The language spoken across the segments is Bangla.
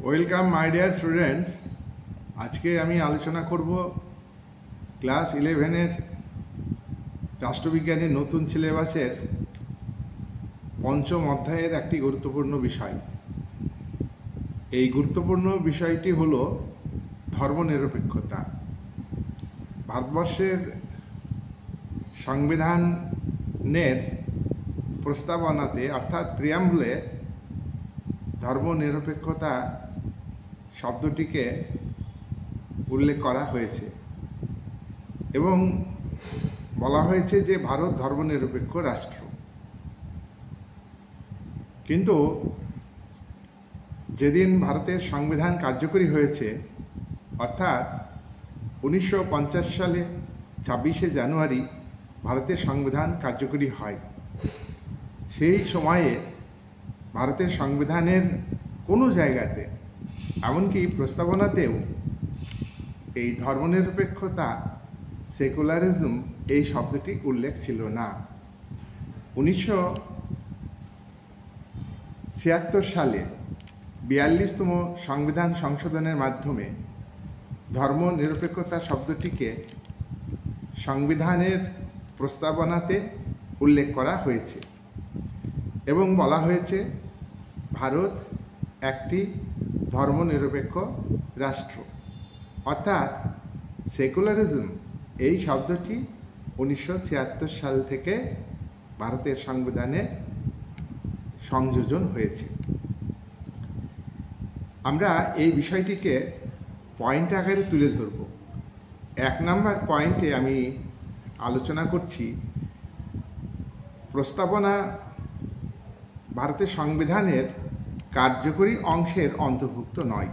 Welcome my dear students. আজকে আমি আলোচনা করব ক্লাস 11-এর রাষ্ট্রবিজ্ঞানের নতুন সিলেবাসের পঞ্চম অধ্যায়ের একটি গুরুত্বপূর্ণ বিষয়। এই গুরুত্বপূর্ণ বিষয়টি হলো ধর্মনিরপেক্ষতা। ভারতবর্ষের সংবিধানের প্রস্তাবনাতে অর্থাৎ প্রিয়াম্বলে ধর্মনিরপেক্ষতা শব্দটিকে উল্লেখ করা হয়েছে এবং বলা হয়েছে যে ভারত ধর্মনিরপেক্ষ রাষ্ট্র। কিন্তু যেদিন ভারতের সংবিধান কার্যকরী হয়েছে অর্থাৎ 1950 সালে 26শে জানুয়ারি ভারতের সংবিধান কার্যকরী হয়, সেই সময়ে ভারতের সংবিধানের কোনো জায়গাতে এমনকি প্রস্তাবনাতেও এই ধর্মনিরপেক্ষতা সেকুলারিজম এই শব্দটি উল্লেখ ছিল না। 1976 সালে 42তম সংবিধান সংশোধনের মাধ্যমে ধর্মনিরপেক্ষতা শব্দটিকে সংবিধানের প্রস্তাবনাতে উল্লেখ করা হয়েছে এবং বলা হয়েছে ভারত একটি ধর্মনিরপেক্ষ রাষ্ট্র। অর্থাৎ সেকুলারিজম এই শব্দটি 1976 সাল থেকে ভারতের সংবিধানে সংযোজন হয়েছে। আমরা এই বিষয়টিকে পয়েন্ট আকারে তুলে ধরব। 1 নম্বর পয়েন্টে আমি আলোচনা করছি প্রস্তাবনা ভারতের সংবিধানের কার্যকরী অংশের অন্তর্ভুক্ত নয়,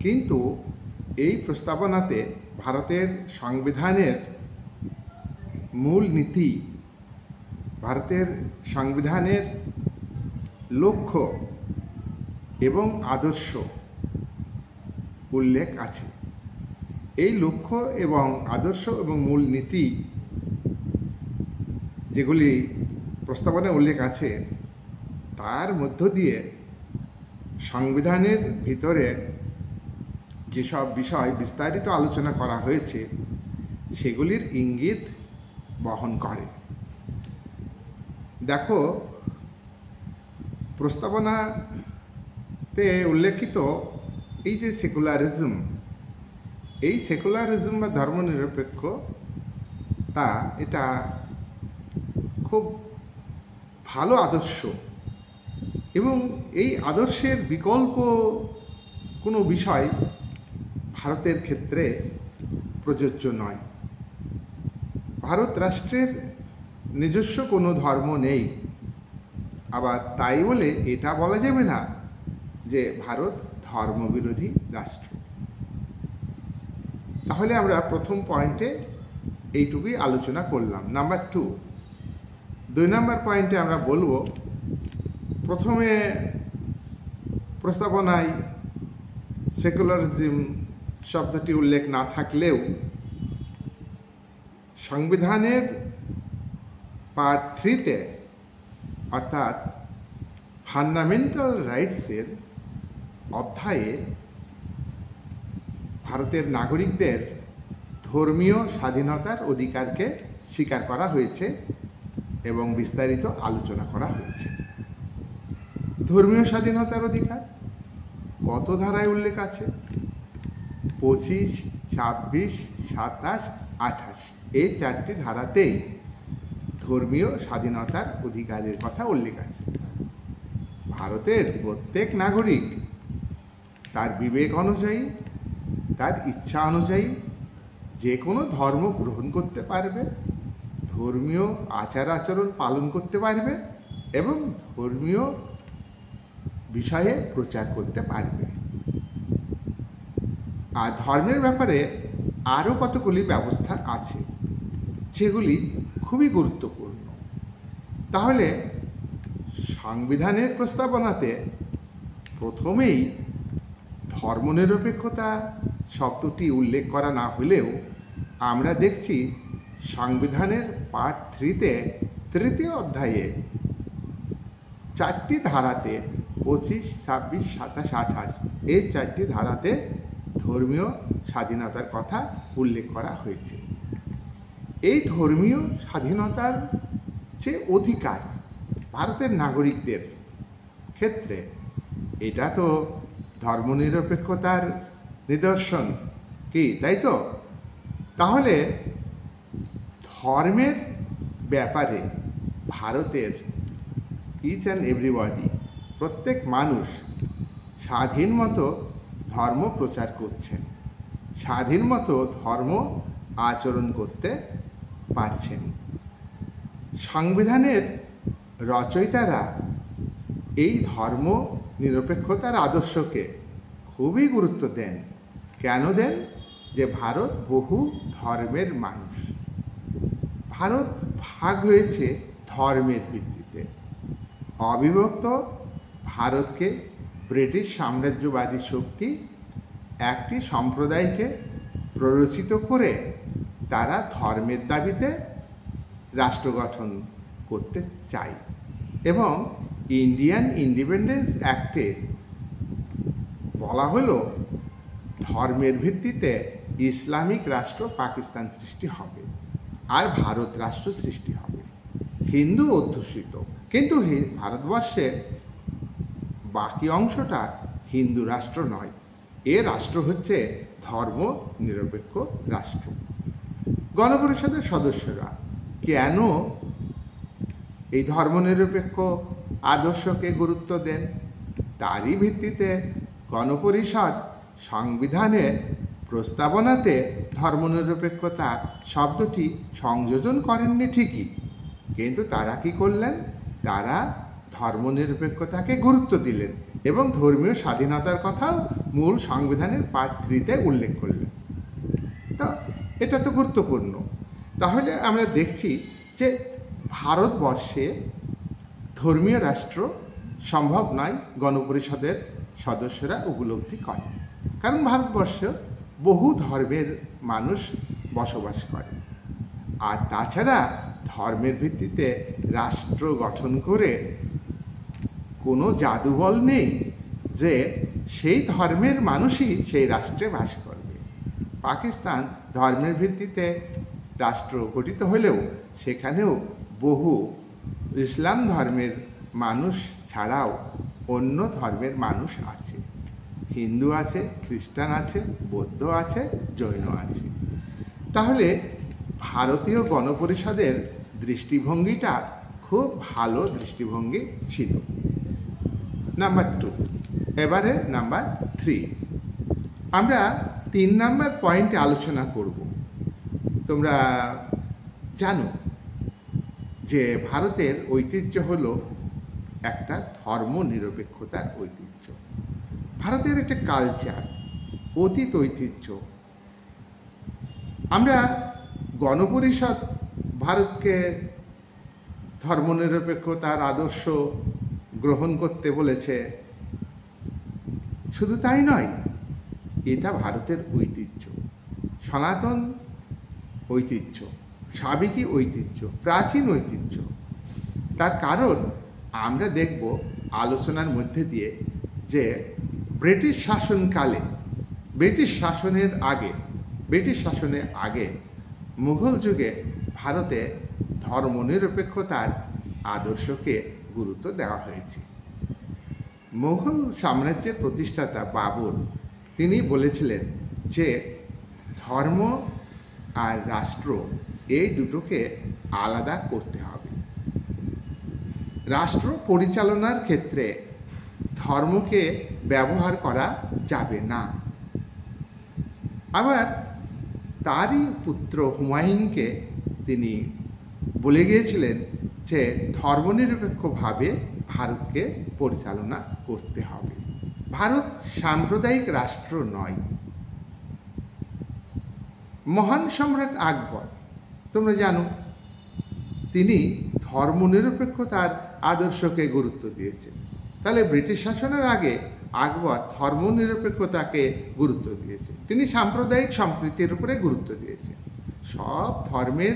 কিন্তু এই প্রস্তাবনাতে ভারতের সংবিধানের মূল নীতি, ভারতের সংবিধানের লক্ষ্য এবং আদর্শ উল্লেখ আছে। এই লক্ষ্য এবং আদর্শ এবং মূল নীতি যেগুলি প্রস্তাবনায় উল্লেখ আছে তার মধ্য দিয়ে সংবিধানের ভিতরে যেসব বিষয় বিস্তারিত আলোচনা করা হয়েছে সেগুলির ইঙ্গিত বহন করে। দেখো, প্রস্তাবনাতে উল্লেখিত এই যে সেকুলারিজম, এই সেকুলারিজম বা ধর্মনিরপেক্ষ এটা খুব ভালো আদর্শ এবং এই আদর্শের বিকল্প কোনো বিষয় ভারতের ক্ষেত্রে প্রযোজ্য নয়। ভারত রাষ্ট্রের নিজস্ব কোনো ধর্ম নেই, আবার তাই বলে এটা বলা যাবে না যে ভারত ধর্মবিরোধী রাষ্ট্র। তাহলে আমরা প্রথম পয়েন্টে এইটুকুই আলোচনা করলাম। নাম্বার 2, 2 নম্বর পয়েন্টে আমরা বলবো, প্রথমে প্রস্তাবনায় সেকুলারিজম শব্দটি উল্লেখ না থাকলেও সংবিধানের পার্ট 3-তে অর্থাৎ ফান্ডামেন্টাল রাইটসের অধ্যায়ে ভারতের নাগরিকদের ধর্মীয় স্বাধীনতার অধিকারকে স্বীকার করা হয়েছে এবং বিস্তারিত আলোচনা করা হয়েছে। ধর্মীয় স্বাধীনতার অধিকার কত ধারায় উল্লেখ আছে? 25, 26, 27, 28 এই 4টি ধারাতেই ধর্মীয় স্বাধীনতার অধিকারের কথা উল্লেখ আছে। ভারতের প্রত্যেক নাগরিক তার বিবেক অনুযায়ী, তার ইচ্ছা অনুযায়ী যে কোনো ধর্ম গ্রহণ করতে পারবে, ধর্মীয় আচার আচরণ পালন করতে পারবে এবং ধর্মীয় বিষয়ে প্রচার করতে পারবে। আর ধর্মের ব্যাপারে আরও কতগুলি ব্যবস্থা আছে যেগুলি খুবই গুরুত্বপূর্ণ। তাহলে সংবিধানের প্রস্তাবনাতে প্রথমেই ধর্মনিরপেক্ষতা শব্দটি উল্লেখ করা না হলেও আমরা দেখছি সংবিধানের পার্ট 3-তে 3য় অধ্যায়ে 4টি ধারাতে 25, 26, 27, 28 এই 4টি ধারাতে ধর্মীয় স্বাধীনতার কথা উল্লেখ করা হয়েছে। এই ধর্মীয় স্বাধীনতার যে অধিকার ভারতের নাগরিকদের ক্ষেত্রে, এটা তো ধর্মনিরপেক্ষতার নিদর্শন কি, তাই তো? তাহলে ধর্মের ব্যাপারে ভারতের ইচ অ্যান্ড এভরিবডি, প্রত্যেক মানুষ স্বাধীন মতো ধর্ম প্রচার করছেন, স্বাধীন মতো ধর্ম আচরণ করতে পারছেন। সংবিধানের রচয়িতারা এই ধর্ম নিরপেক্ষতার আদর্শকে খুবই গুরুত্ব দেন। কেন দেন? যে ভারত বহু ধর্মের মানুষ। ভারত ভাগ হয়েছে ধর্মের ভিত্তিতে। অবিভক্ত ভারতকে ব্রিটিশ সাম্রাজ্যবাদী শক্তি একটি সম্প্রদায়কে প্ররোচিত করে তারা ধর্মের দাবিতে রাষ্ট্র গঠন করতে চায় এবং ইন্ডিয়ান ইন্ডিপেন্ডেন্স অ্যাক্টে বলা হলো ধর্মের ভিত্তিতে ইসলামিক রাষ্ট্র পাকিস্তান সৃষ্টি হবে আর ভারত রাষ্ট্র সৃষ্টি হবে, হিন্দু অধ্যুষিত। কিন্তু ভারতবর্ষে বাকি অংশটা হিন্দু রাষ্ট্র নয়, এ রাষ্ট্র হচ্ছে ধর্ম নিরপেক্ষ রাষ্ট্র। গণপরিষদের সদস্যরা কেন এই ধর্মনিরপেক্ষ আদর্শকে গুরুত্ব দেন? তারই ভিত্তিতে গণপরিষদ সংবিধানের প্রস্তাবনাতে ধর্মনিরপেক্ষতা শব্দটি সংযোজন করেননি ঠিকই, কিন্তু তারা কি করলেন? তারা ধর্মনিরপেক্ষতাকে গুরুত্ব দিলেন এবং ধর্মীয় স্বাধীনতার কথাও মূল সংবিধানের পার্ট 3-তে উল্লেখ করলেন। তো এটা তো গুরুত্বপূর্ণ। তাহলে আমরা দেখছি যে ভারতবর্ষে ধর্মীয় রাষ্ট্র সম্ভব নয়, গণপরিষদের সদস্যরা উপলব্ধি করে। কারণ ভারতবর্ষে বহু ধর্মের মানুষ বসবাস করে। আর তাছাড়া ধর্মের ভিত্তিতে রাষ্ট্র গঠন করে কোনো জাদুবল নেই যে সেই ধর্মের মানুষই সেই রাষ্ট্রে বাস করবে। পাকিস্তান ধর্মের ভিত্তিতে রাষ্ট্র গঠিত হলেও সেখানেও বহু ইসলাম ধর্মের মানুষ ছাড়াও অন্য ধর্মের মানুষ আছে, হিন্দু আছে, খ্রিস্টান আছে, বৌদ্ধ আছে, জৈন আছে। তাহলে ভারতীয় গণপরিষদের দৃষ্টিভঙ্গিটা খুব ভালো দৃষ্টিভঙ্গি ছিল। নাম্বার 2। এবারে নাম্বার 3। আমরা 3 নাম্বার পয়েন্টে আলোচনা করব। তোমরা জানো যে ভারতের ঐতিহ্য হলো একটা ধর্ম নিরপেক্ষতার ঐতিহ্য। ভারতের একটা কালচার, অতীত ঐতিহ্য। আমরা গণপরিষদ ভারতকে ধর্মনিরপেক্ষতার আদর্শ গ্রহণ করতে বলেছে, শুধু তাই নয়, এটা ভারতের ঐতিহ্য, সনাতন ঐতিহ্য, সাবেকি ঐতিহ্য, প্রাচীন ঐতিহ্য। তার কারণ আমরা দেখব আলোচনার মধ্যে দিয়ে যে ব্রিটিশ শাসনকালে, ব্রিটিশ শাসনের আগে মুঘল যুগে ভারতে ধর্মনিরপেক্ষতার আদর্শকে গুরুত্ব দেওয়া হয়েছে। মুঘল সাম্রাজ্যের প্রতিষ্ঠাতা বাবর তিনি বলেছিলেন যে ধর্ম আর রাষ্ট্র এই দুটোকে আলাদা করতে হবে। রাষ্ট্র পরিচালনার ক্ষেত্রে ধর্মকে ব্যবহার করা যাবে না। আবার তারই পুত্র হুমায়ুনকে তিনি বলে গিয়েছিলেন যে ধর্মনিরপেক্ষভাবে ভারতকে পরিচালনা করতে হবে। ভারত সাম্প্রদায়িক রাষ্ট্র নয়। মহান সম্রাট আকবর, তোমরা জানো, তিনি ধর্মনিরপেক্ষতার আদর্শকে গুরুত্ব দিয়েছেন। তাহলে ব্রিটিশ শাসনের আগে আকবর ধর্মনিরপেক্ষতাকে গুরুত্ব দিয়েছে, তিনি সাম্প্রদায়িক সম্প্রীতির উপরে গুরুত্ব দিয়েছেন। সব ধর্মের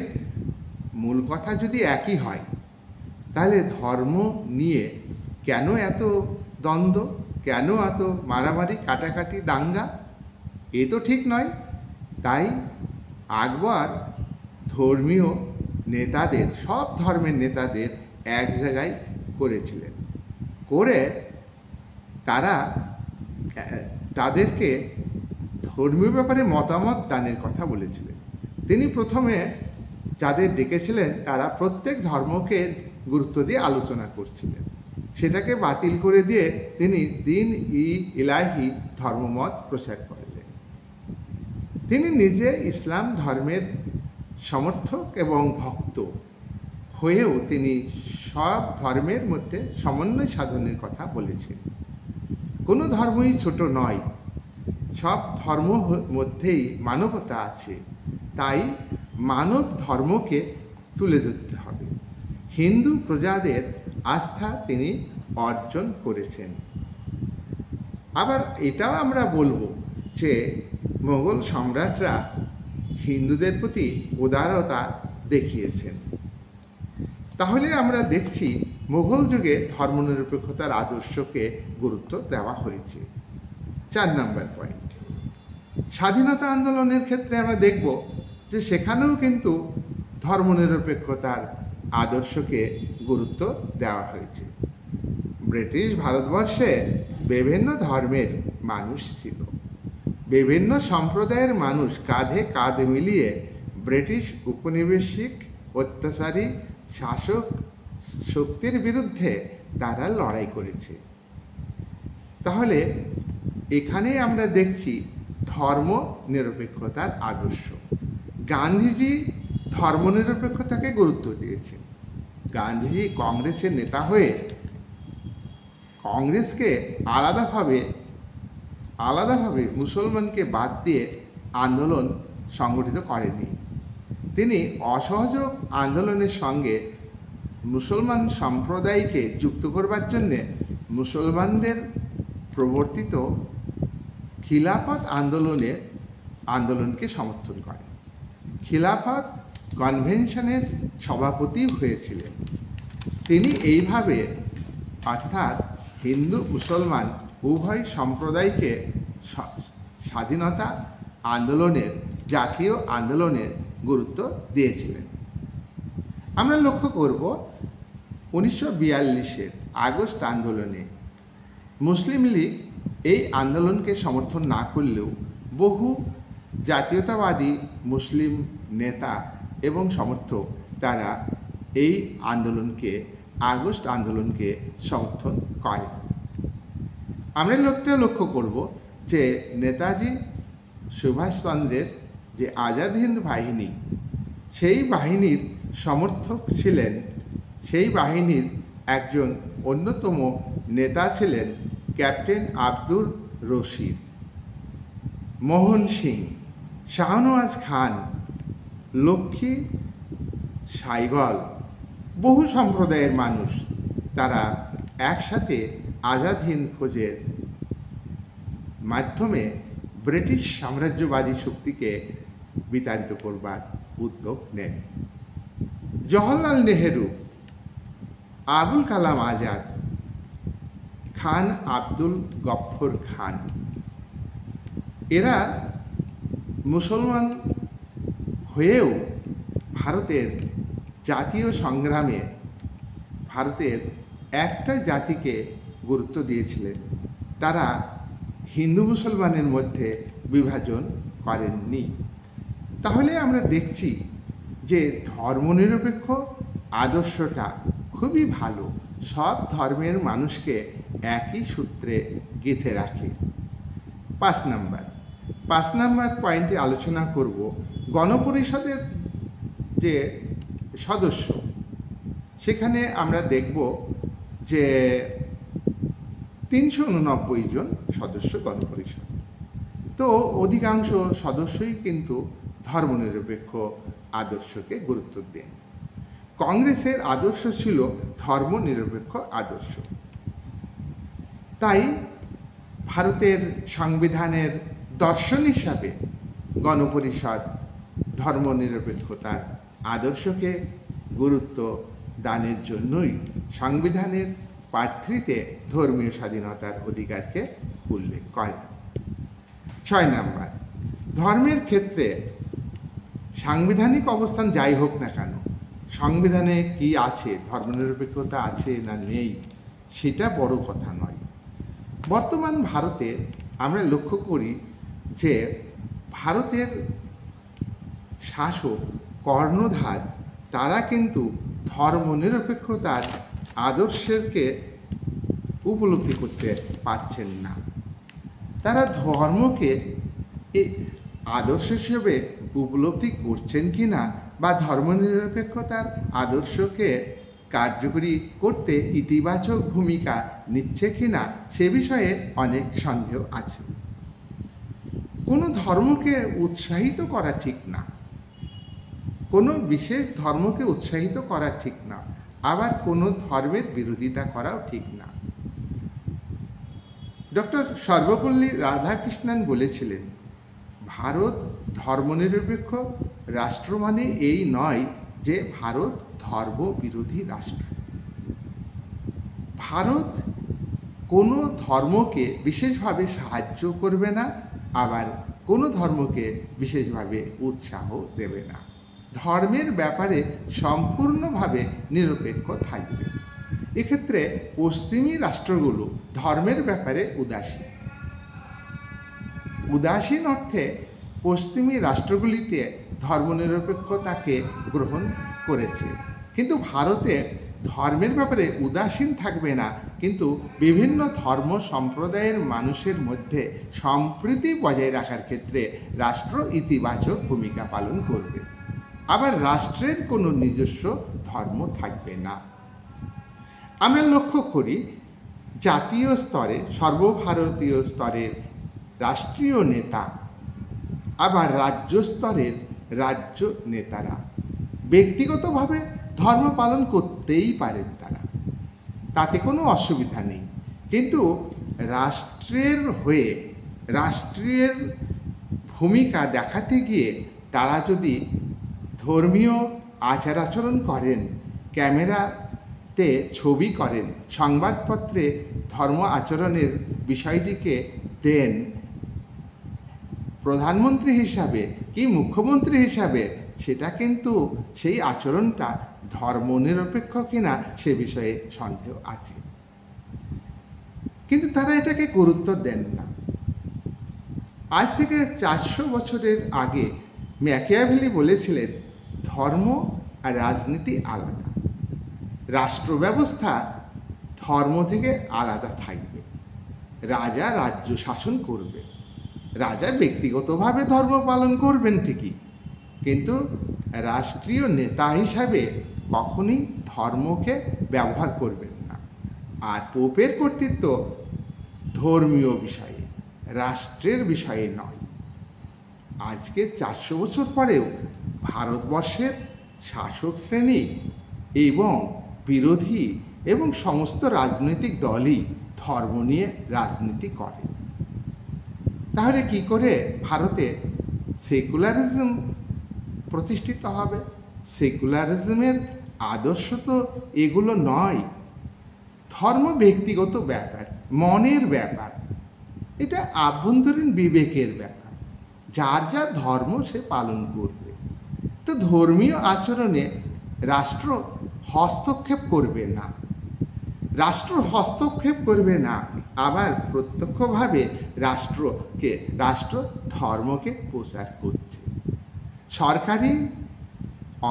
মূল কথা যদি একই হয়, তাহলে ধর্ম নিয়ে কেন এত দ্বন্দ্ব, কেন এত মারামারি, কাটাকাটি, দাঙ্গা? এ তো ঠিক নয়। তাই আকবর ধর্মীয় নেতাদের, সব ধর্মের নেতাদের এক জায়গায় করেছিলেন, করে তাদেরকে ধর্মীয় ব্যাপারে মতামত দানের কথা বলেছিলেন। তিনি প্রথমে যাদের ডেকেছিলেন তারা প্রত্যেক ধর্মকে গুরুত্ব দিয়ে আলোচনা করছিলেন, সেটাকে বাতিল করে দিয়ে তিনি দিন ইলাহি ধর্মমত প্রচার করলেন। তিনি নিজে ইসলাম ধর্মের সমর্থক এবং ভক্ত হয়েও তিনি সব ধর্মের মধ্যে সমন্বয় সাধনের কথা বলেছেন। কোনো ধর্মই ছোট নয়, সব ধর্ম মধ্যেই মানবতা আছে, তাই মানব ধর্মকে তুলে ধরতে হবে। হিন্দু প্রজাদের আস্থা তিনি অর্জন করেছেন। আবার এটাও আমরা বলবো যে মোগল সম্রাটরা হিন্দুদের প্রতি উদারতা দেখিয়েছেন। তাহলে আমরা দেখছি মোগল যুগে ধর্মনিরপেক্ষতার আদর্শকে গুরুত্ব দেওয়া হয়েছে। 4 নম্বর পয়েন্ট, স্বাধীনতা আন্দোলনের ক্ষেত্রে আমরা দেখব যে সেখানেও কিন্তু ধর্মনিরপেক্ষতার আদর্শকে গুরুত্ব দেওয়া হয়েছে। ব্রিটিশ ভারতবর্ষে বিভিন্ন ধর্মের মানুষ ছিল, বিভিন্ন সম্প্রদায়ের মানুষ কাঁধে কাঁধ মিলিয়ে ব্রিটিশ উপনিবেশিক অত্যাচারী শাসক শক্তির বিরুদ্ধে তারা লড়াই করেছে। তাহলে এখানে আমরা দেখছি ধর্ম নিরপেক্ষতার আদর্শ। গান্ধীজি ধর্মনিরপেক্ষতাকে গুরুত্ব দিয়েছেন। গান্ধীজি কংগ্রেসের নেতা হয়ে কংগ্রেসকে আলাদাভাবে মুসলমানকে বাদ দিয়ে আন্দোলন সংগঠিত করেনি। তিনি অসহযোগ আন্দোলনের সঙ্গে মুসলমান সম্প্রদায়কে যুক্ত করবার জন্যে মুসলমানদের প্রবর্তিত খিলাফত আন্দোলনকে সমর্থন করেন। খিলাফত কনভেনশনের সভাপতি হয়েছিলেন তিনি। এইভাবে অর্থাৎ হিন্দু মুসলমান উভয় সম্প্রদায়কে স্বাধীনতা আন্দোলনের, জাতীয় আন্দোলনের গুরুত্ব দিয়েছিলেন। আমরা লক্ষ্য করব 1942-এর আগস্ট আন্দোলনে মুসলিম লীগ এই আন্দোলনকে সমর্থন না করলেও বহু জাতীয়তাবাদী মুসলিম নেতা এবং সমর্থক তারা এই আগস্ট আন্দোলনকে সমর্থন করে। আমরা লক্ষ্য করব যে নেতাজি সুভাষচন্দ্রের যে আজাদ হিন্দ বাহিনী, সেই বাহিনীর সমর্থক ছিলেন, সেই বাহিনীর একজন অন্যতম নেতা ছিলেন ক্যাপ্টেন আব্দুর রশিদ, মোহন সিং, শাহনওয়াজ খান, লক্ষ্মী সাইগল। বহু সম্প্রদায়ের মানুষ তারা একসাথে আজাদ হিন্দ ফৌজের মাধ্যমে ব্রিটিশ সাম্রাজ্যবাদী শক্তিকে বিতাড়িত করবার উদ্যোগ নেন। জওহরলাল নেহেরু, আবুল কালাম আজাদ, খান আব্দুল গফ্ফর খান, এরা মুসলমান হয়েও ভারতের জাতীয় সংগ্রামে ভারতের একটা জাতিকে গুরুত্ব দিয়েছিলেন। তারা হিন্দু মুসলমানের মধ্যে বিভাজন করেননি। তাহলে আমরা দেখছি যে ধর্মনিরপেক্ষ আদর্শটা খুবই ভালো, সব ধর্মের মানুষকে একই সূত্রে গেঁথে রাখে। 5 নম্বর পয়েন্টে আলোচনা করব গণপরিষদের যে সদস্য, সেখানে আমরা দেখব যে 389 জন সদস্য গণপরিষদ। তো অধিকাংশ সদস্যই কিন্তু ধর্মনিরপেক্ষ আদর্শকে গুরুত্ব দেন। কংগ্রেসের আদর্শ ছিল ধর্মনিরপেক্ষ আদর্শ। তাই ভারতের সংবিধানের দর্শন হিসাবে গণপরিষদ ধর্মনিরপেক্ষতার আদর্শকে গুরুত্ব দানের জন্যই সংবিধানের পার্ট 3-তে ধর্মীয় স্বাধীনতার অধিকারকে উল্লেখ করে। 6 নাম্বার, ধর্মের ক্ষেত্রে সাংবিধানিক অবস্থান যাই হোক না কেন, সংবিধানে কি আছে, ধর্মনিরপেক্ষতা আছে না নেই, সেটা বড় কথা নয়। বর্তমান ভারতে আমরা লক্ষ্য করি যে ভারতের শাসক কর্ণধার তারা কিন্তু ধর্মনিরপেক্ষতার আদর্শকে উপলব্ধি করতে পারছেন না। তারা ধর্মকে আদর্শ হিসেবে উপলব্ধি করছেন কি না, বা ধর্মনিরপেক্ষতার আদর্শকে কার্যকরী করতে ইতিবাচক ভূমিকা নিচ্ছে কি না, সে বিষয়ে অনেক সন্দেহ আছে। কোনো ধর্মকে উৎসাহিত করা ঠিক না, কোনো বিশেষ ধর্মকে উৎসাহিত করা ঠিক না, আবার কোনো ধর্মের বিরোধিতা করাও ঠিক না। ডক্টর সর্বপল্লী রাধাকৃষ্ণন বলেছিলেন, ভারত ধর্মনিরপেক্ষ রাষ্ট্র মানে এই নয় যে ভারত ধর্ম বিরোধী রাষ্ট্র। ভারত কোনো ধর্মকে বিশেষভাবে সাহায্য করবে না, আবার কোনো ধর্মকে বিশেষভাবে উৎসাহ দেবে না। ধর্মের ব্যাপারে সম্পূর্ণভাবে নিরপেক্ষ থাকবে। এক্ষেত্রে পশ্চিমী রাষ্ট্রগুলো ধর্মের ব্যাপারে উদাসীন। উদাসীন অর্থে পশ্চিমী রাষ্ট্রগুলিতে ধর্মনিরপেক্ষতাকে গ্রহণ করেছে, কিন্তু ভারতে ধর্মের ব্যাপারে উদাসীন থাকবে না, কিন্তু বিভিন্ন ধর্ম সম্প্রদায়ের মানুষের মধ্যে সম্প্রীতি বজায় রাখার ক্ষেত্রে রাষ্ট্র ইতিবাচক ভূমিকা পালন করবে। আবার রাষ্ট্রের কোনো নিজস্ব ধর্ম থাকবে না। আমরা লক্ষ্য করি জাতীয় স্তরে, সর্বভারতীয় স্তরের রাষ্ট্রীয় নেতা, আবার রাজ্য স্তরের রাজ্য নেতারা ব্যক্তিগতভাবে ধর্ম পালন করতেই পারেন, তাতে কোনো অসুবিধা নেই। কিন্তু রাষ্ট্রের হয়ে রাষ্ট্রের ভূমিকা দেখাতে গিয়ে তারা যদি ধর্মীয় আচার আচরণ করেন, ক্যামেরাতে ছবি করেন, সংবাদপত্রে ধর্ম আচরণের বিষয়টিকে দেন, প্রধানমন্ত্রী হিসাবে কি মুখ্যমন্ত্রী হিসাবে, সেটা কিন্তু সেই আচরণটা ধর্মনিরপেক্ষ কিনা সে বিষয়ে সন্দেহ আছে। কিন্তু তারা এটাকে গুরুত্ব দেন না। আজ থেকে 400 বছরের আগে ম্যাকিয়াভেলি বলেছিলেন, ধর্ম আর রাজনীতি আলাদা, রাষ্ট্র ব্যবস্থা ধর্ম থেকে আলাদা থাকবে। রাজা রাজ্য শাসন করবে, রাজা ব্যক্তিগতভাবে ধর্ম পালন করবেন ঠিকই, কিন্তু রাষ্ট্রীয় নেতা হিসাবে কখনই ধর্মকে ব্যবহার করবেন না। আর পোপের কর্তৃত্ব ধর্মীয় বিষয়ে, রাষ্ট্রের বিষয়ে নয়। আজকে 400 বছর পরেও ভারতবর্ষের শাসক শ্রেণী এবং বিরোধী এবং সমস্ত রাজনৈতিক দলই ধর্ম নিয়ে রাজনীতি করে। তাহলে কি করে ভারতে সেকুলারিজম প্রতিষ্ঠিত হবে? সেকুলারিজমের আদর্শ তো এগুলো নয়। ধর্ম ব্যক্তিগত ব্যাপার, মনের ব্যাপার, এটা আভ্যন্তরীণ বিবেকের ব্যাপার। যার যার ধর্ম সে পালন করবে। তো ধর্মীয় আচরণে রাষ্ট্র হস্তক্ষেপ করবে না, রাষ্ট্র হস্তক্ষেপ করবে না, আবার প্রত্যক্ষভাবে রাষ্ট্র ধর্মকে প্রচার করছে। সরকারি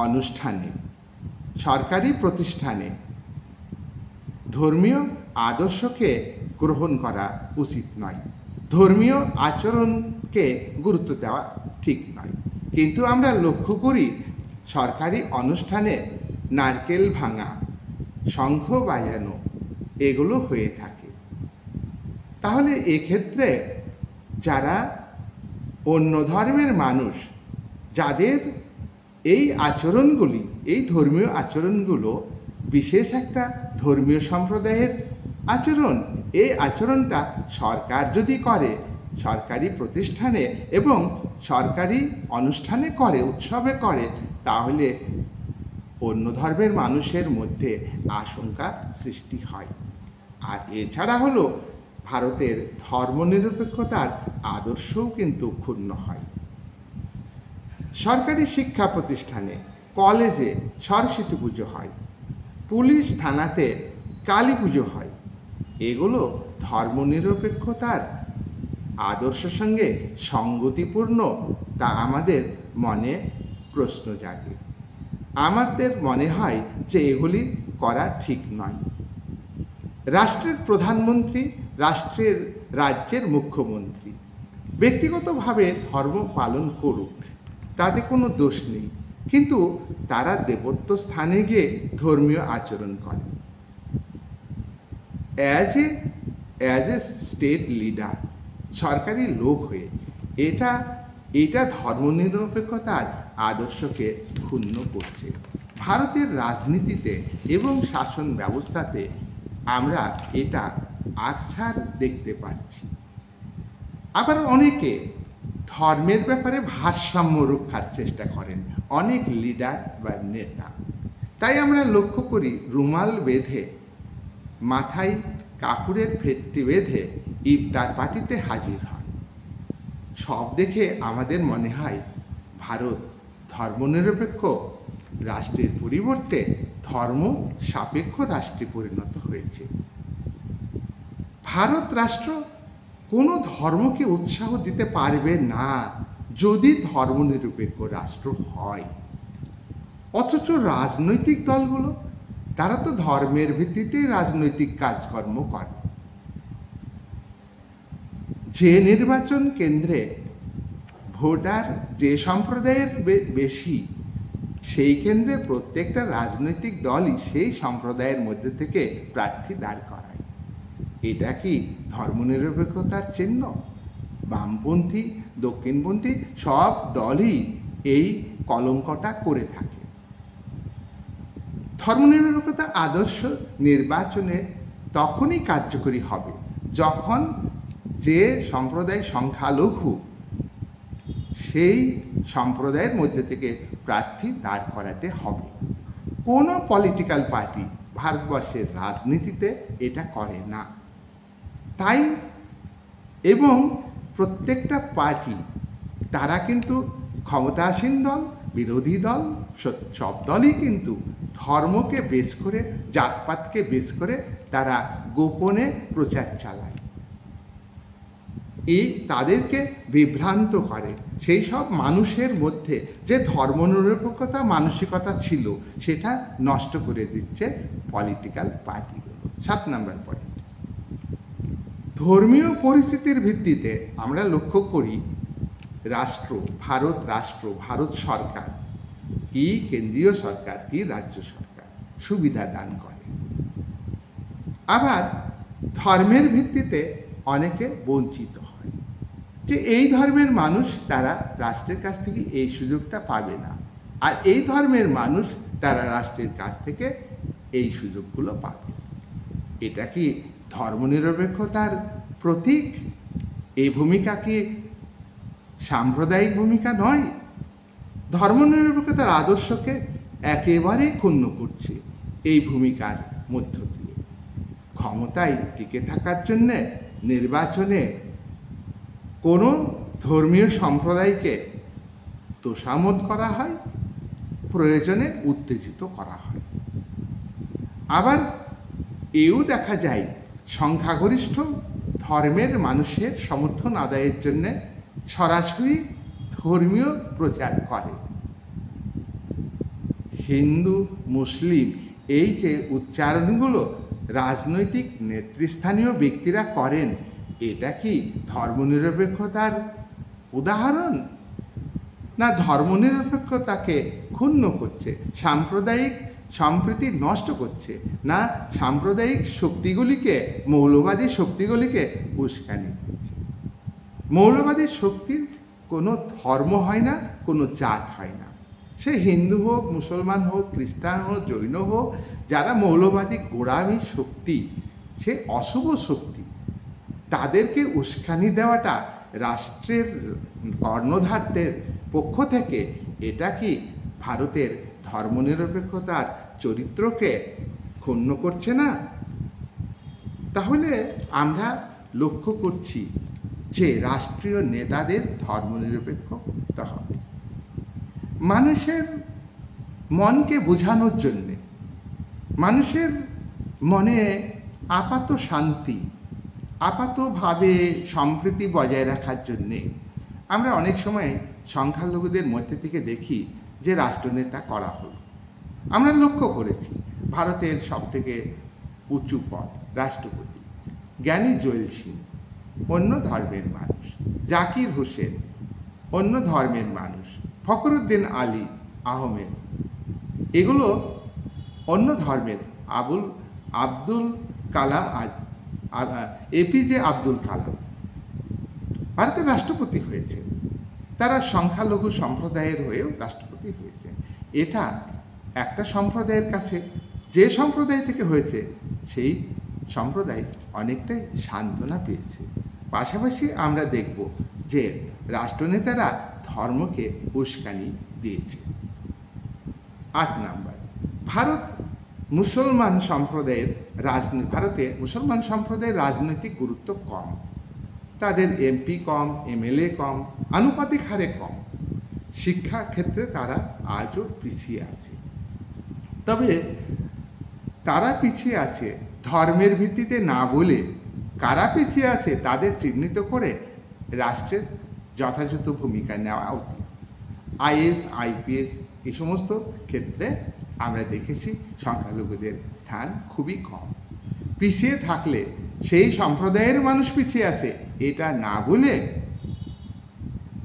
অনুষ্ঠানে, সরকারি প্রতিষ্ঠানে ধর্মীয় আদর্শকে গ্রহণ করা উচিত নয়, ধর্মীয় আচরণকে গুরুত্ব দেওয়া ঠিক নয়। কিন্তু আমরা লক্ষ্য করি সরকারি অনুষ্ঠানে নারকেল ভাঙা, শঙ্খ বাজানো এগুলো হয়ে থাকে। তাহলে এক্ষেত্রে যারা অন্য ধর্মের মানুষ, যাদের এই আচরণগুলি, এই ধর্মীয় আচরণগুলো বিশেষ একটা ধর্মীয় সম্প্রদায়ের আচরণ, এই আচরণটা সরকার যদি করে, সরকারি প্রতিষ্ঠানে এবং সরকারি অনুষ্ঠানে করে, উৎসবে করে, তাহলে অন্য ধর্মের মানুষের মধ্যে আশঙ্কা সৃষ্টি হয়। আর এছাড়া হলো ভারতের ধর্মনিরপেক্ষতার আদর্শও কিন্তু ক্ষুণ্ণ হয়। সরকারি শিক্ষা প্রতিষ্ঠানে, কলেজে সরস্বতী পুজো হয়, পুলিশ থানাতে কালী পুজো হয়। এগুলো ধর্মনিরপেক্ষতার আদর্শের সঙ্গে সঙ্গতিপূর্ণ, তা আমাদের মনে প্রশ্ন জাগে। আমাদের মনে হয় যে এগুলি করা ঠিক নয়। রাষ্ট্রের প্রধানমন্ত্রী, রাজ্যের মুখ্যমন্ত্রী ব্যক্তিগতভাবে ধর্ম পালন করুক, তাতে কোনো দোষ নেই, কিন্তু তারা দেবত্ব স্থানে গিয়ে ধর্মীয় আচরণ করে। অ্যাজ এ স্টেট লিডার, সরকারি লোক হয়ে এটা ধর্মনিরপেক্ষতার আদর্শকে ক্ষুণ্ণ করছে। ভারতের রাজনীতিতে এবং শাসন ব্যবস্থাতে আমরা এটা আকছার দেখতে পাচ্ছি। আবার অনেকে ধর্মের ব্যাপারে ভারসাম্য রক্ষার চেষ্টা করেন, অনেক লিডার বা নেতা। তাই আমরা লক্ষ্য করি রুমাল বেঁধে, মাথায় কাপড়ের ফেটটি বেঁধে ইফতার পার্টিতে হাজির হন। সব দেখে আমাদের মনে হয় ভারত ধর্মনিরপেক্ষ রাষ্ট্রের পরিবর্তে ধর্ম সাপেক্ষ রাষ্ট্রে পরিণত হয়েছে। ভারত রাষ্ট্র কোনো ধর্মকে উৎসাহ দিতে পারবে না যদি ধর্মনিরপেক্ষ রাষ্ট্র হয়। অথচ রাজনৈতিক দলগুলো, তারা তো ধর্মের ভিত্তিতেই রাজনৈতিক কাজকর্ম করে। যে নির্বাচন কেন্দ্রে ভোটার যে সম্প্রদায়ের বেশি, সেই কেন্দ্রে প্রত্যেকটা রাজনৈতিক দলই সেই সম্প্রদায়ের মধ্যে থেকে প্রার্থী দাঁড় করায়। এটা কি ধর্মনিরপেক্ষতার চিহ্ন? বামপন্থী, দক্ষিণপন্থী সব দলই এই কলঙ্কটা করে থাকে। ধর্মনিরপেক্ষতা আদর্শ নির্বাচনে তখনই কার্যকরী হবে যখন যে সম্প্রদায় সংখ্যালঘু, সেই সম্প্রদায়ের মধ্যে থেকে প্রার্থী দাঁড় করাতে হবে। কোনো পলিটিক্যাল পার্টি ভারতবর্ষের রাজনীতিতে এটা করে না। তাই এবং প্রত্যেকটা পার্টি, তারা কিন্তু ক্ষমতাসীন দল, বিরোধী দল, সব দলই কিন্তু ধর্মকে বেস করে, জাতপাতকে বেস করে তারা গোপনে প্রচার চালায়। তাদেরকে বিভ্রান্ত করে। সেই সব মানুষের মধ্যে যে ধর্মনিরপেক্ষতা মানসিকতা ছিল, সেটা নষ্ট করে দিচ্ছে পলিটিক্যাল পার্টিগুলো। 7 নম্বর পয়েন্ট, ধর্মীয় পরিস্থিতির ভিত্তিতে আমরা লক্ষ্য করি ভারত সরকার কি কেন্দ্রীয় সরকার কি রাজ্য সরকার সুবিধা দান করে। আবার ধর্মের ভিত্তিতে অনেকে বঞ্চিত হয়, যে এই ধর্মের মানুষ তারা রাষ্ট্রের কাছ থেকে এই সুযোগটা পাবে না, আর এই ধর্মের মানুষ তারা রাষ্ট্রের কাছ থেকে এই সুযোগগুলো পাবে। এটা কি ধর্মনিরপেক্ষতার প্রতীক? এই ভূমিকা কি সাম্প্রদায়িক ভূমিকা নয়? ধর্মনিরপেক্ষতার আদর্শকে একেবারে ক্ষুণ্ণ করছে এই ভূমিকার মধ্য দিয়ে। ক্ষমতায় টিকে থাকার জন্যে নির্বাচনে কোনো ধর্মীয় সম্প্রদায়কে তোষামোদ করা হয়, প্রয়োজনে উত্তেজিত করা হয়। আবার এও দেখা যায় সংখ্যাগরিষ্ঠ ধর্মের মানুষের সমর্থন আদায়ের জন্য সরাসরি ধর্মীয় প্রচার করে। হিন্দু, মুসলিম এই যে উচ্চারণগুলো রাজনৈতিক নেতৃস্থানীয় ব্যক্তিরা করেন, এটা কি ধর্মনিরপেক্ষতার উদাহরণ? না ধর্মনিরপেক্ষতাকে ক্ষুণ্ণ করছে, সাম্প্রদায়িক সম্প্রীতি নষ্ট করছে, না সাম্প্রদায়িক শক্তিগুলিকে, মৌলবাদী শক্তিগুলিকে উস্কানি দিচ্ছে? মৌলবাদী শক্তির কোনো ধর্ম হয় না, কোনো জাত হয় না। সে হিন্দু হোক, মুসলমান হোক, খ্রিস্টান হোক, জৈন হোক, যারা মৌলবাদী গোড়ামি শক্তি, সে অশুভ শক্তি, তাদেরকে উস্কানি দেওয়াটা রাষ্ট্রের কর্ণধারদের পক্ষ থেকে, এটা কি ভারতের ধর্মনিরপেক্ষতার চরিত্রকে ক্ষুণ্ণ করছে না? তাহলে আমরা লক্ষ্য করছি যে রাষ্ট্রীয় নেতাদের ধর্মনিরপেক্ষ হতে হবে। মানুষের মনকে বোঝানোর জন্যে, মানুষের মনে আপাত শান্তি, আপাতভাবে সম্প্রীতি বজায় রাখার জন্যে আমরা অনেক সময় সংখ্যালঘুদের মধ্যে থেকে দেখি যে রাষ্ট্রনেতা করা হলো। আমরা লক্ষ্য করেছি ভারতের সবথেকে উঁচু পদ রাষ্ট্রপতি জ্ঞানী জৈল সিং অন্য ধর্মের মানুষ, জাকির হোসেন অন্য ধর্মের মানুষ, ফখরুদ্দিন আলী আহমেদ এগুলো অন্য ধর্মের, আব্দুল কালাম, এপিজে আব্দুল কালাম ভারতের রাষ্ট্রপতি হয়েছে। তারা সংখ্যালঘু সম্প্রদায়ের হয়েও রাষ্ট্রপতি হয়েছে। এটা একটা সম্প্রদায়ের কাছে, যে সম্প্রদায় থেকে হয়েছে সেই সম্প্রদায় অনেকটাই সান্ত্বনা পেয়েছে। পাশাপাশি আমরা দেখব যে রাষ্ট্রনেতারা ধর্মকে উস্কানি দিয়েছে। 8 নাম্বার, ভারতে মুসলমান সম্প্রদায়ের রাজনৈতিক গুরুত্ব কম, তাদের এমপি কম, এমএলএ কম, আনুপাতিক হারে কম। শিক্ষা ক্ষেত্রে তারা আজও পিছিয়ে আছে। তবে তারা পিছিয়ে আছে ধর্মের ভিত্তিতে না বলে কারা পিছিয়ে আছে তাদের চিহ্নিত করে রাষ্ট্রের যথাযথ ভূমিকা নেওয়া উচিত। আইএস, আইপিএস এই সমস্ত ক্ষেত্রে আমরা দেখেছি সংখ্যালঘুদের স্থান খুবই কম। পিছিয়ে থাকলে সেই সম্প্রদায়ের মানুষ পিছিয়ে আছে এটা না বলে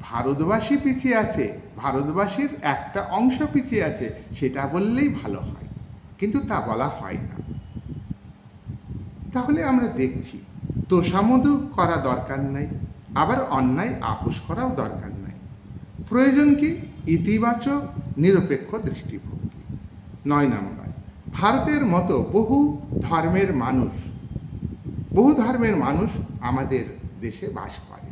ভারতবাসী পিছিয়ে আছে, ভারতবাসীর একটা অংশ পিছিয়ে আছে সেটা বললেই ভালো হয়, কিন্তু তা বলা হয় না। তাহলে আমরা দেখছি তোষামোদ করা দরকার নাই, আবার অন্যায় আপোষ করাও দরকার নাই। প্রয়োজন কি ইতিবাচক নিরপেক্ষ দৃষ্টিভঙ্গি। 9 নাম্বার, ভারতের মতো বহু ধর্মের মানুষ আমাদের দেশে বাস করে।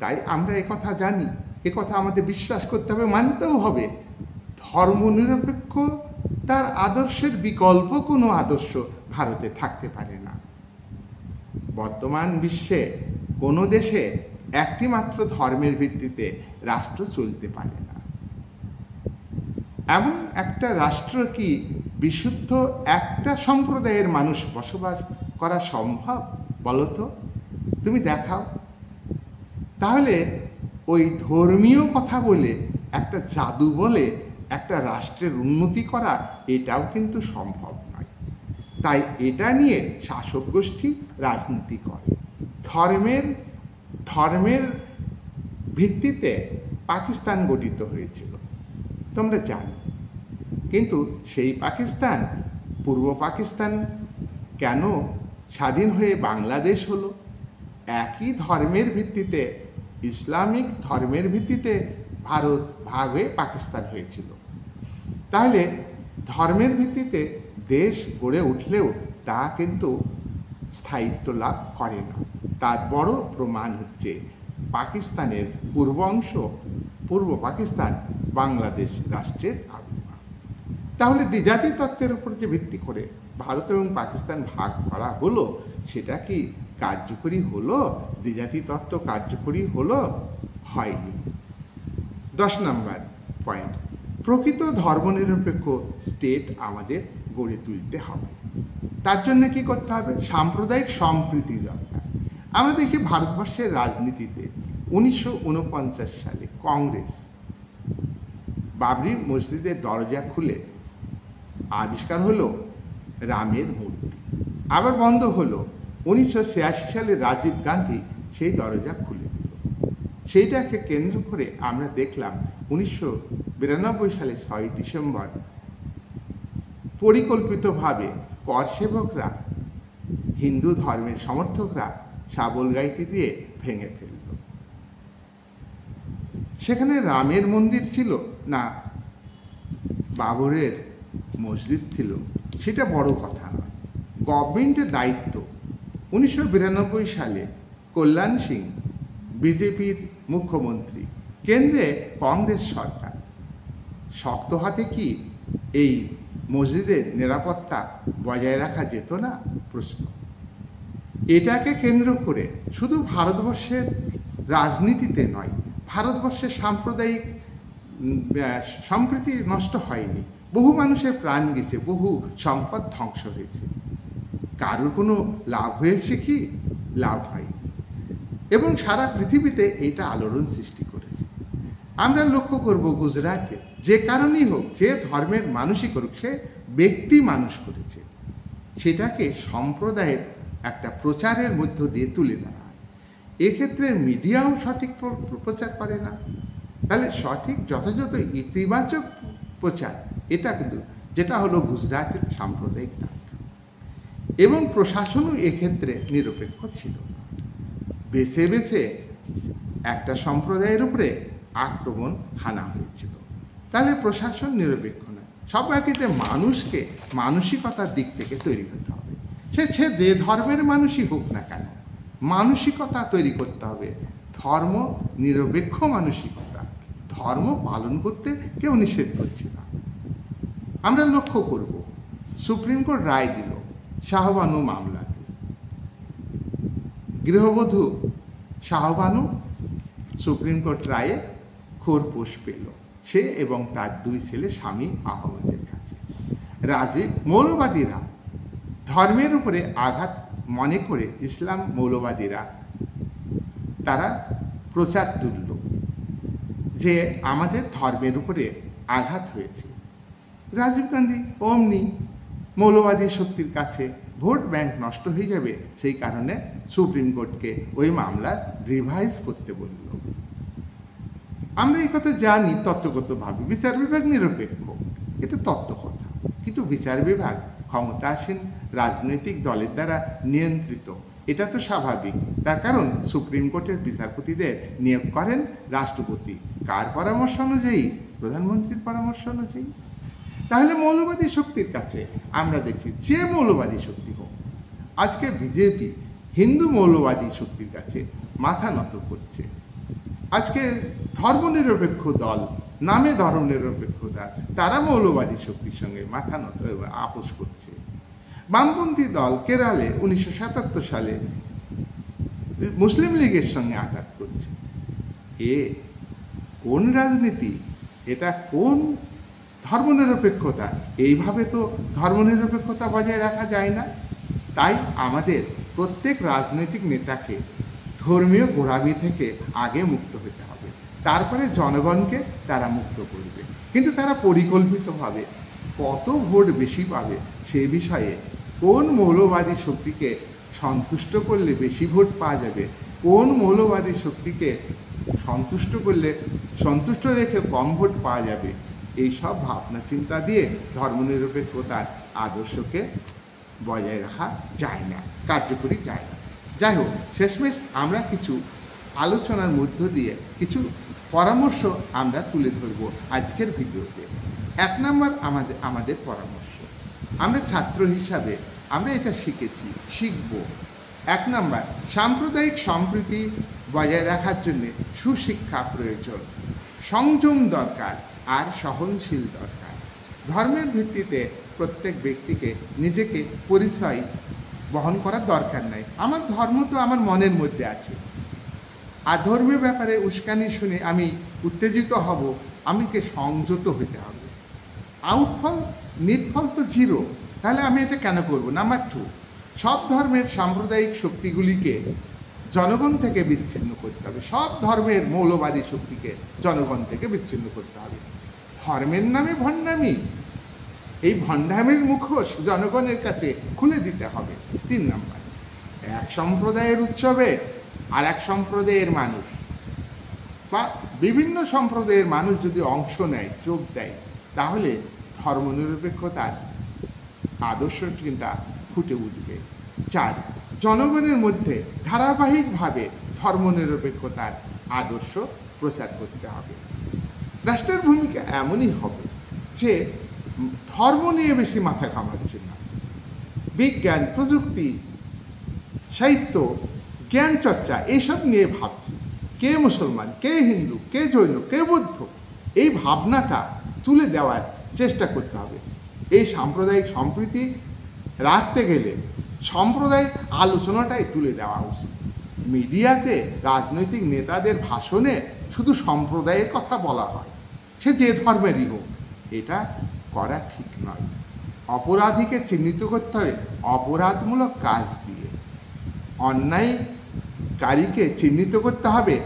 তাই আমরা একথা জানি, একথা আমাদের বিশ্বাস করতে হবে, মানতেও হবে। ধর্মনিরপেক্ষ তার আদর্শের বিকল্প কোনো আদর্শ ভারতে থাকতে পারে না। বর্তমান বিশ্বে কোনো দেশে একটি মাত্র ধর্মের ভিত্তিতে রাষ্ট্র চলতে পারে না। এমন একটা রাষ্ট্র কি বিশুদ্ধ একটা সম্প্রদায়ের মানুষ বসবাস করা সম্ভব? বলতো, তুমি দেখাও। তাহলে ওই ধর্মীয় কথা বলে, একটা জাদু বলে একটা রাষ্ট্রের উন্নতি করা এটাও কিন্তু সম্ভব নয়। তাই এটা নিয়ে শাসক গোষ্ঠী রাজনীতি করে। ধর্মের ভিত্তিতে পাকিস্তান গঠিত হয়েছিল, তোমরা জানো। কিন্তু সেই পাকিস্তান, পূর্ব পাকিস্তান কেন স্বাধীন হয়ে বাংলাদেশ হলো? একই ধর্মের ভিত্তিতে, ইসলামিক ধর্মের ভিত্তিতে ভারত ভাগ হয়ে পাকিস্তান হয়েছিল। তাহলে ধর্মের ভিত্তিতে দেশ গড়ে উঠলেও তা কিন্তু স্থায়িত্ব লাভ করে না। তার বড় প্রমাণ হচ্ছে পাকিস্তানের পূর্ব পাকিস্তান বাংলাদেশ রাষ্ট্রের আবির্ভাব। তাহলে দ্বিজাতি তত্ত্বের উপর যে ভিত্তি করে ভারত এবং পাকিস্তান ভাগ করা হলো, সেটা কি কার্যকরী হলো? দ্বিজাতি তত্ত্ব কার্যকরী হলো? হয়নি। 10 নাম্বার পয়েন্ট, প্রকৃত ধর্মনিরপেক্ষ স্টেট আমাদের গড়ে তুলতে হবে। তার জন্য কি করতে হবে? সাম্প্রদায়িক সম্প্রীতি দরকার। আমরা দেখি ভারতবর্ষের রাজনীতিতে 1949 সালে কংগ্রেস বাবরি মসজিদের দরজা খুলে আবিষ্কার হলো রামের মূর্তি, আবার বন্ধ হলো। 1986 সালে রাজীব গান্ধী সেই দরজা খুলে দিল। সেইটাকে কেন্দ্র করে আমরা দেখলাম 1992 সালে 6 ডিসেম্বর পরিকল্পিতভাবে কর সেবকরা, হিন্দু ধর্মের সমর্থকরা শাবল গাইতে দিয়ে ভেঙে ফেলল। সেখানে রামের মন্দির ছিল না বাবরের মসজিদ ছিল, সেটা বড় কথা নয়। গভর্নমেন্টের দায়িত্ব। 1992 সালে কল্যাণ সিং বিজেপির মুখ্যমন্ত্রী, কেন্দ্রে কংগ্রেস সরকার, শক্ত হাতে কি এই মসজিদের নিরাপত্তা বজায় রাখা যেত না? প্রশ্ন। এটাকে কেন্দ্র করে শুধু ভারতবর্ষের রাজনীতিতে নয়, ভারতবর্ষের সাম্প্রদায়িক সম্প্রীতি নষ্ট হয়নি, বহু মানুষের প্রাণ গেছে, বহু সম্পদ ধ্বংস হয়েছে। কারোর কোনো লাভ হয়েছে কি? লাভ হয়নি। এবং সারা পৃথিবীতে এইটা আলোড়ন সৃষ্টি করেছে। আমরা লক্ষ্য করব গুজরাটে যে কারণেই হোক, যে ধর্মের মানুষই করুক, সে ব্যক্তি মানুষ করেছে, সেটাকে সম্প্রদায়ের একটা প্রচারের মধ্য দিয়ে তুলে ধরা হয়। এক্ষেত্রে মিডিয়াও সঠিক প্রচার করে না। তাহলে সঠিক যথাযথ ইতিবাচক প্রচার এটা কিন্তু, যেটা হলো গুজরাটের সাম্প্রদায়িক দাঙ্গা। এবং প্রশাসনও এক্ষেত্রে নিরপেক্ষ ছিল। বেছে বেছে একটা সম্প্রদায়ের উপরে আক্রমণ হানা হয়েছিল। তাহলে প্রশাসন নিরপেক্ষ নয়। সবাইকে মানুষকে মানসিকতার দিক থেকে তৈরি হতে হবে। সে যে ধর্মের মানুষই হোক না কেন, মানসিকতা তৈরি করতে হবে, ধর্ম নিরপেক্ষ মানসিকতা। ধর্ম পালন করতে কেউ নিষেধ করছে না। আমরা লক্ষ্য করব, সুপ্রিম কোর্ট রায় দিল শাহবানু মামলাতে। গৃহবধূ শাহবানু সুপ্রিম কোর্ট রায়ে খোরপোশ পেল, সে এবং তার 2 ছেলে স্বামী আহমেদের কাছে। মৌলবাদীরা ধর্মের উপরে আঘাত মনে করে, ইসলাম মৌলবাদীরা তারা প্রচার তুলল যে আমাদের ধর্মের উপরে আঘাত হয়েছে। রাজীব গান্ধী অমনি মৌলবাদী শক্তির কাছে ভোট ব্যাংক নষ্ট হয়ে যাবে, সেই কারণে সুপ্রিম কোর্টকে ওই মামলা রিভাইজ করতে বলল। আমরা এই কথা জানি তত্ত্বগতভাবে, বিচার বিভাগ নিরপেক্ষ, এটা তত্ত্ব কথা। কিন্তু বিচার বিভাগ ক্ষমতাসীন রাজনৈতিক দলের দ্বারা নিয়ন্ত্রিত, এটা তো স্বাভাবিক। তার কারণ সুপ্রিম কোর্টের বিচারপতিদের নিয়োগ করেন রাষ্ট্রপতি। কার পরামর্শ অনুযায়ী? প্রধানমন্ত্রীর পরামর্শ অনুযায়ী। তাহলে মৌলবাদী শক্তির কাছে আমরা দেখি, যে মৌলবাদী শক্তি হোক, আজকে বিজেপি হিন্দু মৌলবাদী শক্তির কাছে মাথা নত করছে। আজকে ধর্মনিরপেক্ষ দল নামে ধর্মনিরপেক্ষ দল, তারা মৌলবাদী শক্তির সঙ্গে মাথা নত আপোষ করছে। বামপন্থী দল কেরালে 1977 সালে মুসলিম লীগের সঙ্গে আঘাত করছে। এ কোন রাজনীতি? এটা কোন ধর্মনিরপেক্ষতা? এইভাবে তো ধর্মনিরপেক্ষতা বজায় রাখা যায় না। তাই আমাদের প্রত্যেক রাজনৈতিক নেতাকে ধর্মীয় গোড়ামি থেকে আগে মুক্ত হতে হবে, তারপরে জনগণকে তারা মুক্ত করবে। কিন্তু তারা পরিকল্পিতভাবে কত ভোট বেশি পাবে সে বিষয়ে, কোন মৌলবাদী শক্তিকে সন্তুষ্ট করলে বেশি ভোট পাওয়া যাবে, কোন মৌলবাদী শক্তিকে সন্তুষ্ট রেখে কম ভোট পাওয়া যাবে, এই সব ভাবনা চিন্তা দিয়ে ধর্মনিরপেক্ষতার আদর্শকে বজায় রাখা যায় না, কার্যকরী যায় না। যাই হোক, শেষমেশ আমরা কিছু আলোচনার মধ্য দিয়ে কিছু পরামর্শ আমরা তুলে ধরব আজকের ভিডিওতে। 1 নম্বর আমাদের পরামর্শ, আমরা ছাত্র হিসাবে আমরা এটা শিখব। 1 নম্বর, সাম্প্রদায়িক সম্প্রীতি বজায় রাখার জন্য সুশিক্ষা প্রয়োজন, সংযম দরকার আর সহনশীল দরকার। ধর্মের ভিত্তিতে প্রত্যেক ব্যক্তিকে নিজেকে পরিচয় বহন করার দরকার নাই। আমার ধর্ম তো আমার মনের মধ্যে আছে, আর ধর্মের ব্যাপারে উস্কানি শুনে আমি উত্তেজিত হব, আমাকে সংযত হতে হবে। আউটফল নিটফল তো 0, তাহলে আমি এটা কেন করব? নাম্বার 2, সব ধর্মের সাম্প্রদায়িক শক্তিগুলিকে জনগণ থেকে বিচ্ছিন্ন করতে হবে। সব ধর্মের মৌলবাদী শক্তিকে জনগণ থেকে বিচ্ছিন্ন করতে হবে। ধর্মের নামে ভণ্ডামি, এই ভণ্ডামির মুখোশ জনগণের কাছে খুলে দিতে হবে। 3 নম্বর, এক সম্প্রদায়ের উৎসবে আর এক সম্প্রদায়ের মানুষ বা বিভিন্ন সম্প্রদায়ের মানুষ যদি অংশ নেয়, যোগ দেয়, তাহলে ধর্মনিরপেক্ষতার আদর্শ কিন্তু ফুটে উঠবে। 4, জনগণের মধ্যে ধারাবাহিকভাবে ধর্মনিরপেক্ষতার আদর্শ প্রচার করতে হবে। রাষ্ট্রের ভূমিকা এমনই হবে যে ধর্ম নিয়ে বেশি মাথা ঘামাচ্ছে না, বিজ্ঞান, প্রযুক্তি, সাহিত্য, জ্ঞান চর্চা এইসব নিয়ে ভাবছি। কে মুসলমান, কে হিন্দু, কে জৈন, কে বৌদ্ধ, এই ভাবনাটা তুলে দেওয়ার চেষ্টা করতে হবে। এই সাম্প্রদায়িক সম্প্রীতি রাখতে গেলে সম্প্রদায়ের আলোচনাটাই তুলে দেওয়া উচিত। মিডিয়াতে রাজনৈতিক নেতাদের ভাষণে শুধু সম্প্রদায়ের কথা বলা হয়, সে যে ধর্মেরই হোক, এটা করা ঠিক নয়। অপরাধীকে চিহ্নিত করতে হবে অপরাধমূলক কাজ দিয়ে, অন্যায়কারীকে চিহ্নিত করতে হবে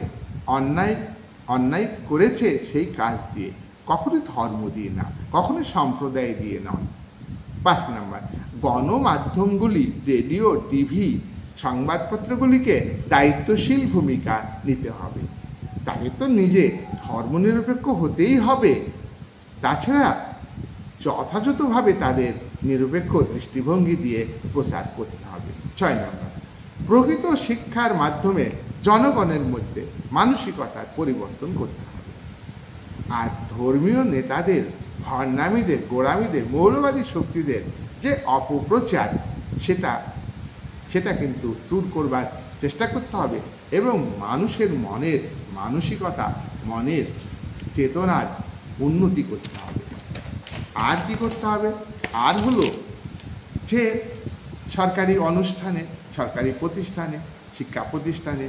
অন্যায় করেছে সেই কাজ দিয়ে, কখনোই ধর্ম দিয়ে না, কখনোই সম্প্রদায় দিয়ে নয়। 5 নম্বর, গণমাধ্যমগুলি, রেডিও, টিভি, সংবাদপত্রগুলিকে দায়িত্বশীল ভূমিকা নিতে হবে। তাদের তো নিজে ধর্মনিরপেক্ষ হতেই হবে, তাছাড়া যথাযথভাবে তাদের নিরপেক্ষ দৃষ্টিভঙ্গি দিয়ে প্রচার করতে হবে। 6 নম্বর, প্রকৃত শিক্ষার মাধ্যমে জনগণের মধ্যে মানসিকতার পরিবর্তন করতে হবে। আর ধর্মীয় নেতাদের, ভণ্ডামীদের, গোঁড়ামিদের, মৌলবাদী শক্তিদের যে অপপ্রচার, সেটা কিন্তু দূর করবার চেষ্টা করতে হবে এবং মানুষের মনের মানসিকতা, মনের চেতনার উন্নতি করতে হবে। আর কি করতে হবে? আর হলো যে সরকারি অনুষ্ঠানে, সরকারি প্রতিষ্ঠানে, শিক্ষা প্রতিষ্ঠানে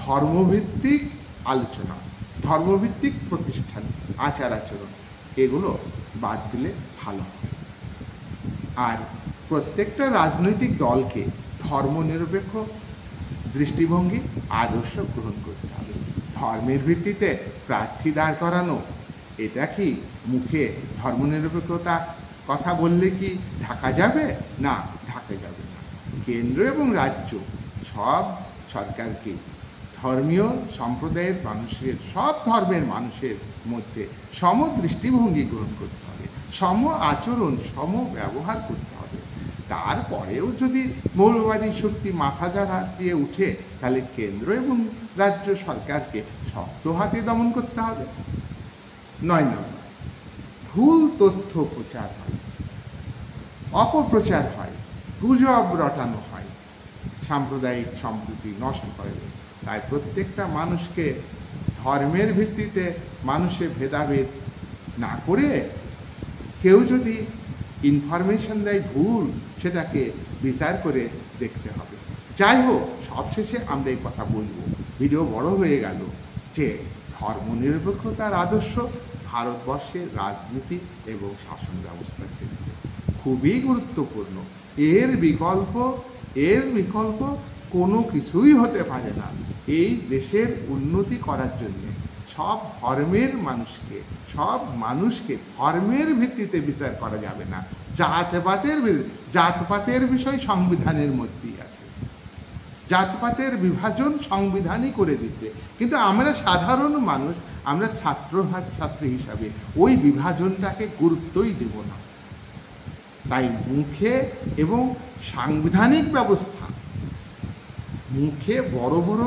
ধর্মভিত্তিক আলোচনা, ধর্মভিত্তিক প্রতিষ্ঠান, আচার আচরণ, এগুলো বাদ দিলে ভালো হয়। আর প্রত্যেকটা রাজনৈতিক দলকে ধর্মনিরপেক্ষ দৃষ্টিভঙ্গি, আদর্শ গ্রহণ করতে হবে। ধর্মের ভিত্তিতে প্রার্থী দাঁড় করানো, এটা কি মুখে ধর্মনিরপেক্ষতা কথা বললে কি ঢাকা যাবে? না, ঢাকা যাবে না। কেন্দ্র এবং রাজ্য সব সরকারকে ধর্মীয় সম্প্রদায়ের মানুষের, সব ধর্মের মানুষের মধ্যে সম দৃষ্টিভঙ্গি গ্রহণ করতে হবে, সম আচরণ, সম ব্যবহার করতে হবে। তারপরেও যদি মৌলবাদী শক্তি মাথা ঝাড়া দিয়ে উঠে, তাহলে কেন্দ্র এবং রাজ্য সরকারকে শক্ত হাতে দমন করতে হবে। 9 নম্বর, ভুল তথ্য প্রচার হয়, অপপ্রচার হয়, গুজব রটানো হয়, সাম্প্রদায়িক সম্প্রীতি নষ্ট করে। তাই প্রত্যেকটা মানুষকে ধর্মের ভিত্তিতে মানুষের ভেদাভেদ না করে, কেউ যদি ইনফরমেশন দেয় ভুল, সেটাকে বিচার করে দেখতে হবে। যাই হোক, সবশেষে আমরা এই কথা বলবো, ভিডিও বড় হয়ে গেল, যে ধর্মনিরপেক্ষতার আদর্শ ভারতবর্ষের রাজনীতি এবং শাসন ব্যবস্থার ক্ষেত্রে খুবই গুরুত্বপূর্ণ। এর বিকল্প কোনো কিছুই হতে পারে না। এই দেশের উন্নতি করার জন্য সব ধর্মের মানুষকে ধর্মের ভিত্তিতে বিচার করা যাবে না। জাতপাতের বিষয় সংবিধানের মধ্যেই আছে, জাতপাতের বিভাজন সংবিধানই করে দিচ্ছে, কিন্তু আমরা সাধারণ মানুষ, আমরা ছাত্রী হিসাবে ওই বিভাজনটাকে গুরুত্বই দেব না। তাই মুখে এবং সাংবিধানিক ব্যবস্থা, মুখে বড় বড়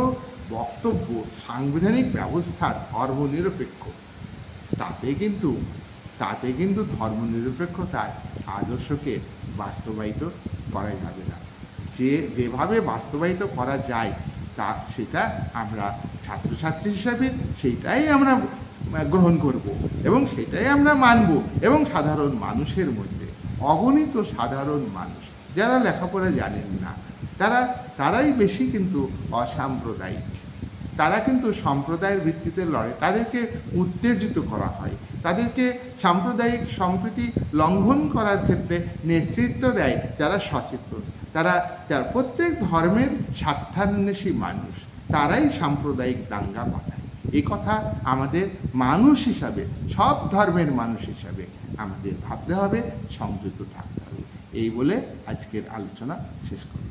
বক্তব্য, সাংবিধানিক ব্যবস্থা ধর্মনিরপেক্ষ, তাতে কিন্তু ধর্মনিরপেক্ষতার আদর্শকে বাস্তবায়িত করা যাবে না। যেভাবে বাস্তবায়িত করা যায় সেটা আমরা ছাত্রছাত্রী হিসাবে সেইটাই আমরা গ্রহণ করব এবং সেটাই আমরা মানব। এবং সাধারণ মানুষের মধ্যে অগণিত সাধারণ মানুষ যারা লেখাপড়া জানেন না, তারাই বেশি কিন্তু অসাম্প্রদায়িক, তারা কিন্তু সম্প্রদায়ের ভিত্তিতে লড়ে, তাদেরকে উত্তেজিত করা হয়, তাদেরকে সাম্প্রদায়িক সম্প্রীতি লঙ্ঘন করার ক্ষেত্রে নেতৃত্ব দেয় যারা সচেতন, যারা প্রত্যেক ধর্মের স্বার্থান্বেষী মানুষ, তারাই সাম্প্রদায়িক দাঙ্গা বাঁধায়। এই কথা আমাদের মানুষ হিসাবে, সব ধর্মের মানুষ হিসাবে আমাদের ভাবতে হবে, সংযত থাকতে হবে। এই বলে আজকের আলোচনা শেষ করি।